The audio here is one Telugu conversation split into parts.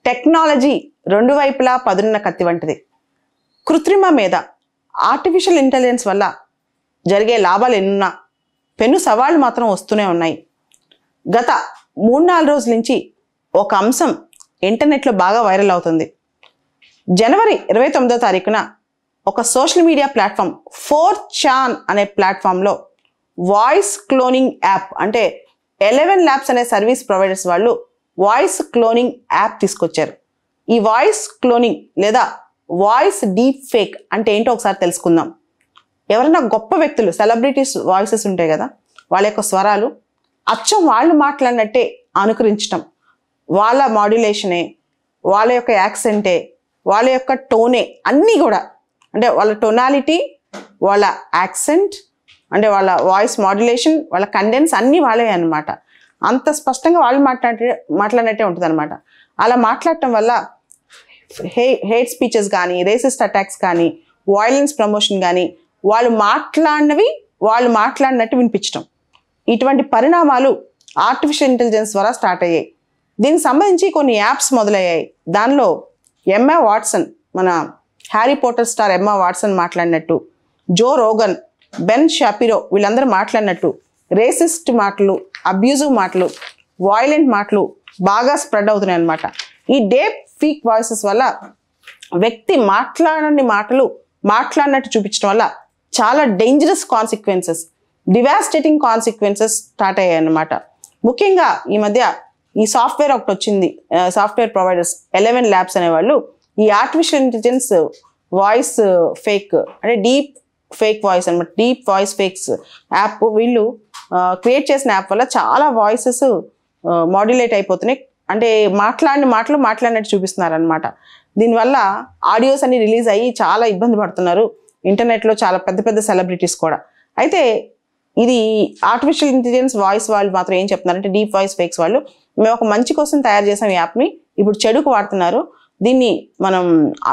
టెక్నాలజీ రెండు వైపులా పదున్న కత్తి వంటిది. కృత్రిమ మేధ, ఆర్టిఫిషియల్ ఇంటెలిజెన్స్ వల్ల జరిగే లాభాలు ఎన్నున్నా పెను సవాళ్ళు మాత్రం వస్తూనే ఉన్నాయి. గత 3-4 రోజుల నుంచి ఒక అంశం ఇంటర్నెట్లో బాగా వైరల్ అవుతుంది. జనవరి 29వ తారీఖున ఒక సోషల్ మీడియా ప్లాట్ఫామ్ 4chan అనే ప్లాట్ఫామ్లో వాయిస్ క్లోనింగ్ యాప్ అంటే 11 labs అనే సర్వీస్ ప్రొవైడర్స్ వాళ్ళు వాయిస్ క్లోనింగ్ యాప్ తీసుకొచ్చారు. ఈ వాయిస్ క్లోనింగ్ లేదా వాయిస్ డీప్ ఫేక్ అంటే ఏంటో ఒకసారి తెలుసుకుందాం. ఎవరైనా గొప్ప వ్యక్తులు, సెలబ్రిటీస్ వాయిసెస్ ఉంటాయి కదా, వాళ్ళ యొక్క స్వరాలు అచ్చం వాళ్ళు మాట్లాడినట్టే అనుకరించటం, వాళ్ళ మాడ్యులేషనే, వాళ్ళ యొక్క యాక్సెంటే, వాళ్ళ యొక్క టోనే అన్నీ కూడా, అంటే వాళ్ళ టోనాలిటీ, వాళ్ళ యాక్సెంట్, అంటే వాళ్ళ వాయిస్ మాడ్యులేషన్, వాళ్ళ కండెన్స్ అన్నీ వాళ్ళే అనమాట. అంత స్పష్టంగా వాళ్ళు మాట్లాడినట్టే ఉంటుంది అనమాట. అలా మాట్లాడటం వల్ల హేట్ స్పీచెస్ కానీ, రేసిస్ట్ అటాక్స్ కానీ, వయలెన్స్ ప్రమోషన్ కానీ, వాళ్ళు మాట్లాడినట్టు వినిపించడం, ఇటువంటి పరిణామాలు ఆర్టిఫిషియల్ ఇంటెలిజెన్స్ ద్వారా స్టార్ట్ అయ్యాయి. దీనికి సంబంధించి కొన్ని యాప్స్ మొదలయ్యాయి. దానిలో ఎమ్మా వాట్సన్, మన Harry Potter star Emma Watson మాట్లాడినట్టు, జో రోగన్, బెన్ షాపిరో వీళ్ళందరూ మాట్లాడినట్టు రేసిస్ట్ మాటలు, అబ్యూజివ్ మాటలు, వాయిలెంట్ మాటలు బాగా స్ప్రెడ్ అవుతున్నాయి అన్నమాట. ఈ డీప్ ఫేక్ వాయిసెస్ వల్ల వ్యక్తి మాట్లాడని మాటలు మాట్లాడినట్టు చూపించడం వల్ల చాలా dangerous consequences, devastating consequences start అయ్యాయి అన్నమాట. ముఖ్యంగా ఈ మధ్య ఈ సాఫ్ట్వేర్ ఒకటి వచ్చింది, సాఫ్ట్వేర్ ప్రొవైడర్స్ 11 labs అనేవాళ్ళు ఈ ఆర్టిఫిషియల్ ఇంటెలిజెన్స్ వాయిస్ ఫేక్ అంటే డీప్ ఫేక్ వాయిస్ అనమాట, డీప్ వాయిస్ ఫేక్స్ యాప్ వీళ్ళు క్రియేట్ చేసిన యాప్ వల్ల చాలా వాయిసెస్ మాడ్యులేట్ అయిపోతున్నాయి. అంటే మాట్లాడినట్టు చూపిస్తున్నారు అనమాట. దీనివల్ల ఆడియోస్ అన్ని రిలీజ్ అయ్యి చాలా ఇబ్బంది పడుతున్నారు ఇంటర్నెట్లో చాలా పెద్ద పెద్ద సెలబ్రిటీస్ కూడా. అయితే ఇది ఆర్టిఫిషియల్ ఇంటెలిజెన్స్ వాయిస్ వాళ్ళు మాత్రం ఏం చెప్తున్నారంటే, డీప్ వాయిస్ ఫేక్స్ వాళ్ళు, మేము ఒక మంచి కోసం తయారు చేసాం ఈ యాప్ని, ఇప్పుడు చెడుకు వాడుతున్నారు, దీన్ని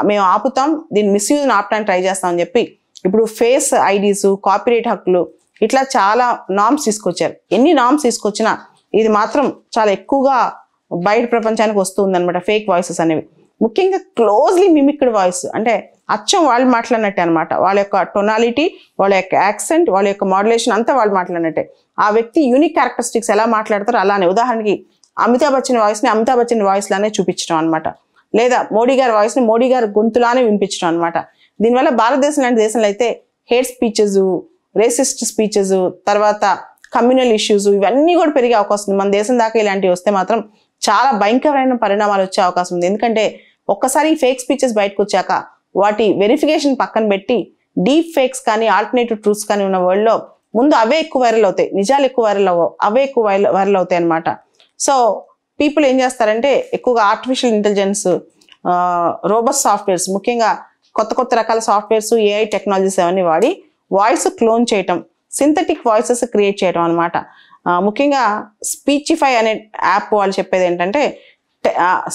మేము ఆపుతాం, దీన్ని మిస్యూజ్ని ఆపడానికి ట్రై చేస్తామని చెప్పి ఇప్పుడు ఫేస్ ఐడీస్, కాపీరైట్ హక్కులు ఇట్లా చాలా నామ్స్ తీసుకొచ్చారు. ఎన్ని నామ్స్ తీసుకొచ్చినా ఇది మాత్రం చాలా ఎక్కువగా బయట ప్రపంచానికి వస్తుందన్నమాట ఫేక్ వాయిసెస్ అనేవి. ముఖ్యంగా క్లోజ్లీ మిమిక్డ్ వాయిస్ అంటే అచ్చం వాళ్ళు మాట్లాడినట్టే అనమాట. వాళ్ళ యొక్క టొనాలిటీ, వాళ్ళ యొక్క యాక్సెంట్, వాళ్ళ యొక్క మాడ్యులేషన్ అంతా వాళ్ళు మాట్లాడినట్టే. ఆ వ్యక్తి యూనిక్ క్యారెక్టరిస్టిక్స్ ఎలా మాట్లాడతారో అలానే, ఉదాహరణకి అమితాబ్ బచ్చన్ వాయిస్ని అమితాబ్ బచ్చన్ వాయిస్ లానే చూపించడం అనమాట, లేదా మోడీ గారి వాయిస్ని మోడీ గారి గొంతులానే వినిపించడం అనమాట. దీనివల్ల భారతదేశం లాంటి దేశంలో అయితే హేట్ స్పీచెస్, రేసిస్ట్ స్పీచెస్, తర్వాత కమ్యూనల్ ఇష్యూస్ ఇవన్నీ కూడా పెరిగే అవకాశం ఉంది. మన దేశం దాకా ఇలాంటివి వస్తే మాత్రం చాలా భయంకరమైన పరిణామాలు వచ్చే అవకాశం ఉంది. ఎందుకంటే ఒక్కసారి ఈ ఫేక్ స్పీచెస్ బయటకు వచ్చాక వాటి వెరిఫికేషన్ పక్కన పెట్టి డీప్ ఫేక్స్ కానీ ఆల్టర్నేటివ్ ట్రూత్స్ కానీ ఉన్న వరల్డ్లో ముందు అవే ఎక్కువ వైరల్ అవుతాయి, నిజాలు ఎక్కువ వైరల్ అవ్వవు, అవే ఎక్కువ వైరల్ అవుతాయి అనమాట. సో పీపుల్ ఏం చేస్తారంటే ఎక్కువగా ఆర్టిఫిషియల్ ఇంటెలిజెన్స్, రోబోట్ సాఫ్ట్వేర్స్, ముఖ్యంగా కొత్త రకాల సాఫ్ట్వేర్స్, ఏఐ టెక్నాలజీస్ అవన్నీ వాడి వాయిస్ క్లోన్ చేయటం, సింథటిక్ వాయిసెస్ క్రియేట్ చేయడం అనమాట. ముఖ్యంగా స్పీచిఫై అనే యాప్ వాళ్ళు చెప్పేది ఏంటంటే,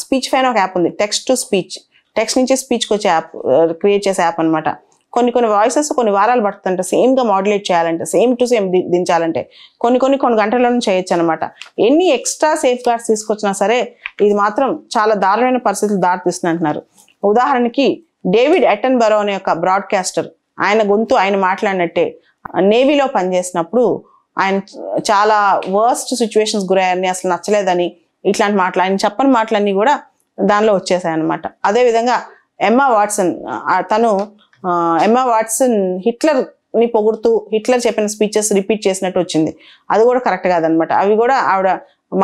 స్పీచిఫై అనే ఒక యాప్ ఉంది, టెక్స్ట్ టు స్పీచ్, టెక్స్ట్ నుంచి స్పీచ్కి వచ్చే యాప్ క్రియేట్ చేసే యాప్ అనమాట. కొన్ని వాయిసెస్ కొన్ని వారాలు పడుతుందంటే సేమ్గా మాడ్యులేట్ చేయాలంటే, సేమ్ టు సేమ్ దించాలంటే కొన్ని గంటలను చేయొచ్చు అనమాట. ఎన్ని ఎక్స్ట్రా సేఫ్ గార్డ్స్ తీసుకొచ్చినా సరే ఇది మాత్రం చాలా దారుణమైన పరిస్థితులు దారితీస్తుంది అంటున్నారు. ఉదాహరణకి డేవిడ్ అటెన్బరో అనే ఒక బ్రాడ్కాస్టర్, ఆయన గొంతు ఆయన మాట్లాడినట్టే నేవీలో పనిచేసినప్పుడు ఆయన చాలా వర్స్ట్ సిచ్యువేషన్స్ గురయ్యారని, అసలు నచ్చలేదని, ఇట్లాంటి మాటలు ఆయన చెప్పని మాటలన్నీ కూడా దానిలో వచ్చేసాయన్నమాట. అదేవిధంగా ఎమ్మా వాట్సన్, ఎమ్మా వాట్సన్ హిట్లర్ని పొగుడుతూ హిట్లర్ చెప్పిన స్పీచెస్ రిపీట్ చేసినట్టు వచ్చింది. అది కూడా కరెక్ట్ కాదనమాట, అవి కూడా ఆవిడ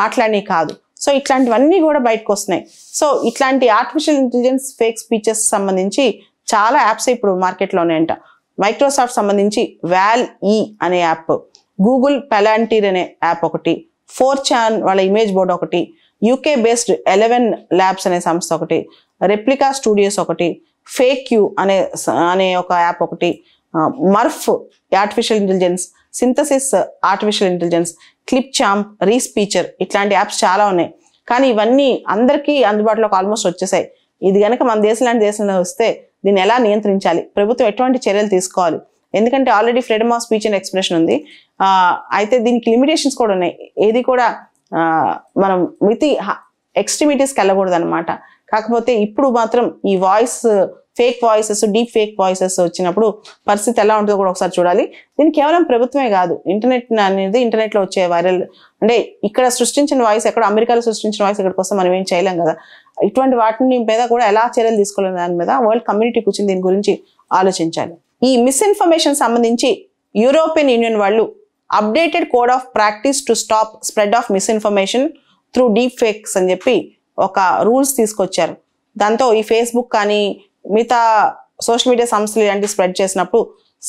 మాట్లాడి కాదు. సో ఇట్లాంటివన్నీ కూడా బయటకు వస్తున్నాయి. సో ఇట్లాంటి ఆర్టిఫిషియల్ ఇంటెలిజెన్స్ ఫేక్ స్పీచెస్ సంబంధించి చాలా యాప్స్ ఇప్పుడు మార్కెట్లో ఉన్నాయంట. మైక్రోసాఫ్ట్ సంబంధించి వాల్-E అనే యాప్, గూగుల్ పెలాంటీర్ అనే యాప్ ఒకటి, 4chan వాళ్ళ ఇమేజ్ బోర్డ్ ఒకటి, యూకే బేస్డ్ 11 labs అనే సంస్థ ఒకటి, రెప్లికా స్టూడియోస్ ఒకటి, ఫేక్ యూ అనే ఒక యాప్ ఒకటి, Murf artificial intelligence, synthesis artificial intelligence, Clipchamp, Respeecher ఇట్లాంటి యాప్స్ చాలా ఉన్నాయి. కానీ ఇవన్నీ అందరికీ అందుబాటులోకి ఆల్మోస్ట్ వచ్చేసాయి. ఇది కనుక మన దేశంలో వస్తే దీన్ని ఎలా నియంత్రించాలి, ప్రభుత్వం ఎటువంటి చర్యలు తీసుకోవాలి, ఎందుకంటే already freedom of speech and expression ఉంది, అయితే దీనికి లిమిటేషన్స్ కూడా ఉన్నాయి. ఏది కూడా మనం ఎక్స్ట్రీమిటీస్కి వెళ్ళకూడదు అనమాట. కాకపోతే ఇప్పుడు మాత్రం ఈ fake voices deep fake voices వచ్చినప్పుడు పరిస్థితి ఎలా ఉంటుందో కూడా ఒకసారి చూడాలి. దీనికి కేవలం ప్రభుత్వమే కాదు, ఇంటర్నెట్లో వచ్చే వైరల్ అంటే ఇక్కడ సృష్టించిన వాయిస్ ఎక్కడ అమెరికాలో సృష్టించిన వాయిస్ ఇక్కడికి వస్తే మనం ఏం చేయలేం కదా. ఇటువంటి వాటిని మీద కూడా ఎలా చర్యలు తీసుకోవాలనే దాని మీద వరల్డ్ కమ్యూనిటీ కూర్చొని దీని గురించి ఆలోచించాలి. ఈ మిస్ఇన్ఫర్మేషన్ సంబంధించి యూరోపియన్ యూనియన్ వాళ్ళు updated code of practice to stop spread of misinformation through deep fakes అని చెప్పి ఒక రూల్స్ తీసుకొచ్చారు. దాంతో ఈ ఫేస్బుక్ కానీ మిగతా సోషల్ మీడియా సంస్థలు ఇలాంటివి స్ప్రెడ్ చేసినప్పుడు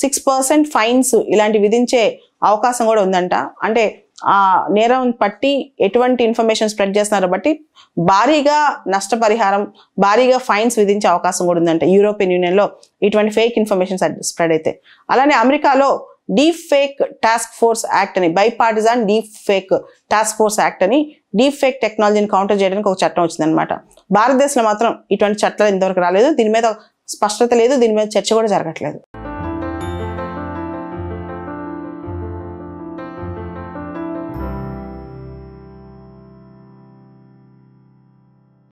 6% ఫైన్స్ ఇలాంటి విధించే అవకాశం కూడా ఉందంట. అంటే ఆ నేరం పట్టి ఎటువంటి ఇన్ఫర్మేషన్ స్ప్రెడ్ చేస్తున్నారో బట్టి భారీగా నష్టపరిహారం, భారీగా ఫైన్స్ విధించే అవకాశం కూడా ఉందంట యూరోపియన్ యూనియన్లో ఇటువంటి ఫేక్ ఇన్ఫర్మేషన్ స్ప్రెడ్ అయితే. అలానే అమెరికాలో deep fake task force act అని, bipartisan deep fake task force act అని డీప్ ఫేక్ టెక్నాలజీని కౌంటర్ చేయడానికి ఒక చట్టం వచ్చిందనమాట. భారతదేశంలో మాత్రం ఇటువంటి చట్టాలు ఇంతవరకు రాలేదు. దీని మీద స్పష్టత లేదు, దీని మీద చర్చ కూడా జరగట్లేదు.